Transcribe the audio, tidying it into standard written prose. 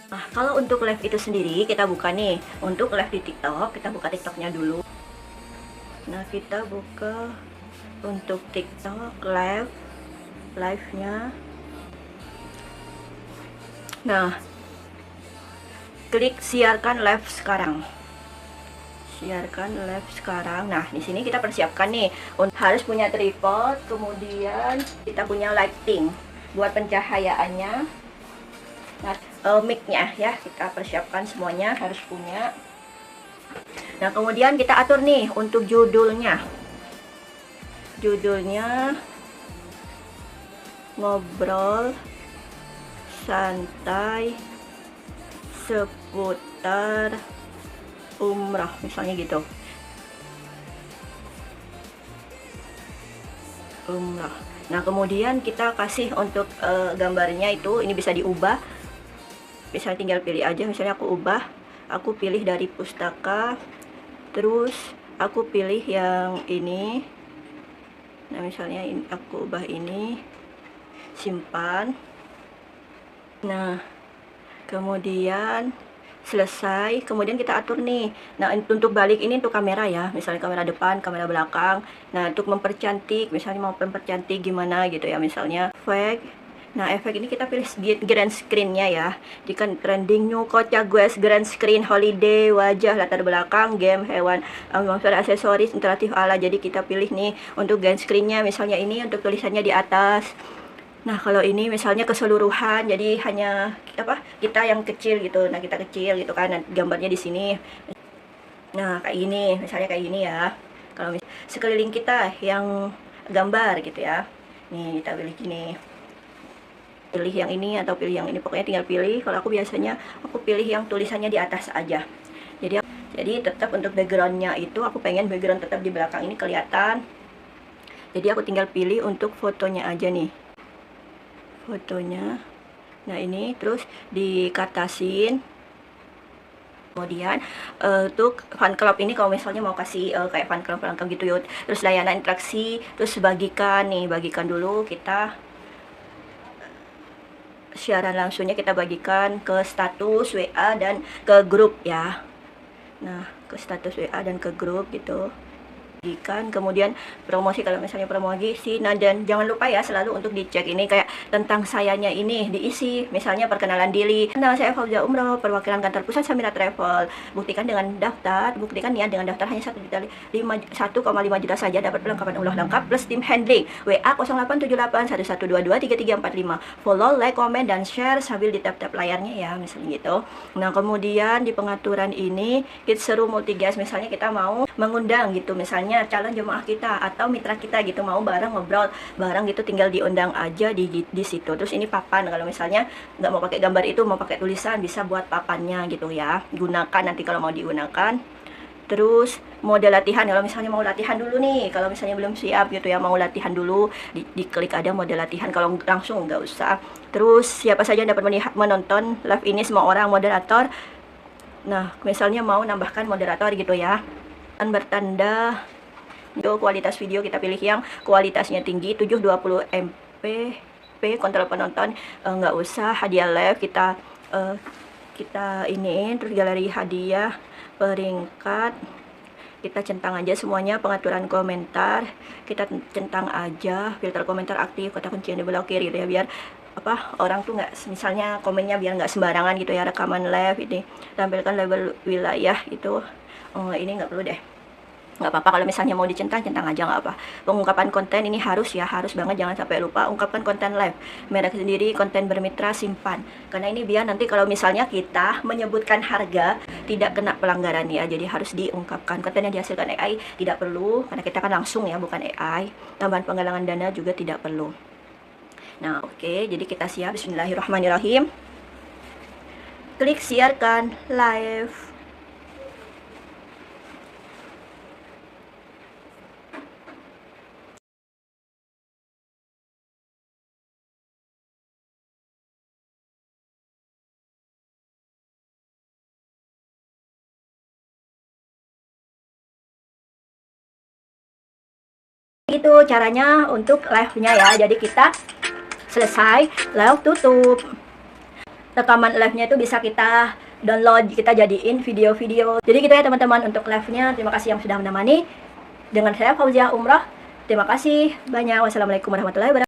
Nah, kalau untuk live itu sendiri, kita buka nih. Untuk live di TikTok, kita buka TikToknya dulu. Nah, kita buka untuk TikTok live-nya. Nah, klik siarkan live sekarang. Siarkan live sekarang. Nah, di sini kita persiapkan nih, harus punya tripod, kemudian kita punya lighting buat pencahayaannya. Nah, mic-nya ya, kita persiapkan semuanya, harus punya. Nah, kemudian kita atur nih untuk judulnya. Judulnya ngobrol santai seputar umrah, misalnya gitu. Umrah. Nah, kemudian kita kasih untuk gambarnya itu, ini bisa diubah. Bisa tinggal pilih aja, misalnya aku ubah, aku pilih dari pustaka, terus aku pilih yang ini. Nah, misalnya ini, aku ubah ini, simpan. Nah, kemudian selesai, kemudian kita atur nih. Nah, untuk balik ini untuk kamera ya, misalnya kamera depan, kamera belakang. Nah, untuk mempercantik, misalnya mau mempercantik gimana gitu ya, misalnya efek. Nah, efek ini kita pilih grand screen-nya ya. Jika trending new kocak gue grand screen holiday, wajah, latar belakang, game, hewan, aksesoris, interaktif ala. Jadi kita pilih nih untuk grand screen-nya, misalnya ini untuk tulisannya di atas. Nah, kalau ini misalnya keseluruhan, jadi hanya apa, kita yang kecil gitu. Nah, kita kecil gitu kan, nah, gambarnya di sini. Nah, kayak gini, misalnya kayak gini ya. Kalau sekeliling kita yang gambar gitu ya. Nih, kita pilih gini. Pilih yang ini atau pilih yang ini, pokoknya tinggal pilih. Kalau aku biasanya aku pilih yang tulisannya di atas aja. Jadi tetap untuk backgroundnya itu aku pengen background tetap di belakang ini kelihatan. Jadi aku tinggal pilih untuk fotonya aja nih. Fotonya. Nah, ini terus dikatasin. Kemudian untuk fan club ini kalau misalnya mau kasih kayak fan club gitu yuk. Terus layanan interaksi, terus bagikan nih, bagikan dulu kita siaran langsungnya kita bagikan ke status WA dan ke grup ya. Nah, ke status WA dan ke grup gitu. Kemudian promosi, kalau misalnya promosi. Nah, dan jangan lupa ya selalu untuk dicek ini kayak tentang sayanya ini diisi, misalnya perkenalan diri. Nah, saya Fauzia Umroh, perwakilan kantor pusat Samira Travel. Buktikan ya dengan daftar hanya 1,5 juta saja dapat perlengkapan umroh lengkap plus tim handling. WA 087811223345. Follow, like, komen, dan share sambil di tap-tap layarnya ya, misalnya gitu. Nah, kemudian di pengaturan ini kita seru multigas, misalnya kita mau mengundang gitu, misalnya calon jemaah kita atau mitra kita gitu mau bareng ngobrol bareng gitu, tinggal diundang aja di situ. Terus ini papan, kalau misalnya nggak mau pakai gambar itu, mau pakai tulisan, bisa buat papannya gitu ya, gunakan nanti kalau mau digunakan. Terus model latihan, kalau misalnya mau latihan dulu nih, kalau misalnya belum siap gitu ya, mau latihan dulu, diklik ada model latihan, kalau langsung nggak usah. Terus siapa saja dapat menonton live ini, semua orang, moderator. Nah, misalnya mau nambahkan moderator gitu ya, dan bertanda itu kualitas video kita pilih yang kualitasnya tinggi 720 MP, kontrol penonton nggak usah. Hadiah live kita ini, terus galeri hadiah, peringkat kita centang aja semuanya. Pengaturan komentar kita centang aja, filter komentar aktif, kata kunci yang diblokir gitu ya, biar apa, orang tuh nggak, misalnya komennya biar nggak sembarangan gitu ya. Rekaman live ini tampilkan label wilayah itu, ini nggak perlu deh, nggak apa-apa kalau misalnya mau dicentang, centang aja, nggak apa. Pengungkapan konten ini harus ya, harus banget, jangan sampai lupa. Ungkapkan konten live, merek sendiri, konten bermitra, simpan, karena ini biar nanti kalau misalnya kita menyebutkan harga tidak kena pelanggaran ya. Jadi harus diungkapkan. Konten yang dihasilkan AI tidak perlu, karena kita kan langsung ya, bukan AI. Tambahan penggalangan dana juga tidak perlu. Nah, oke, jadi kita siap. Bismillahirrahmanirrahim. Klik siarkan live. Itu caranya untuk live-nya ya. Jadi kita selesai, live tutup. rekaman live-nya itu bisa kita download, kita jadiin video-video. Jadi gitu ya teman-teman untuk live-nya. Terima kasih yang sudah menemani. Dengan saya Fauzia Umrah. Terima kasih banyak. Wassalamualaikum warahmatullahi wabarakatuh.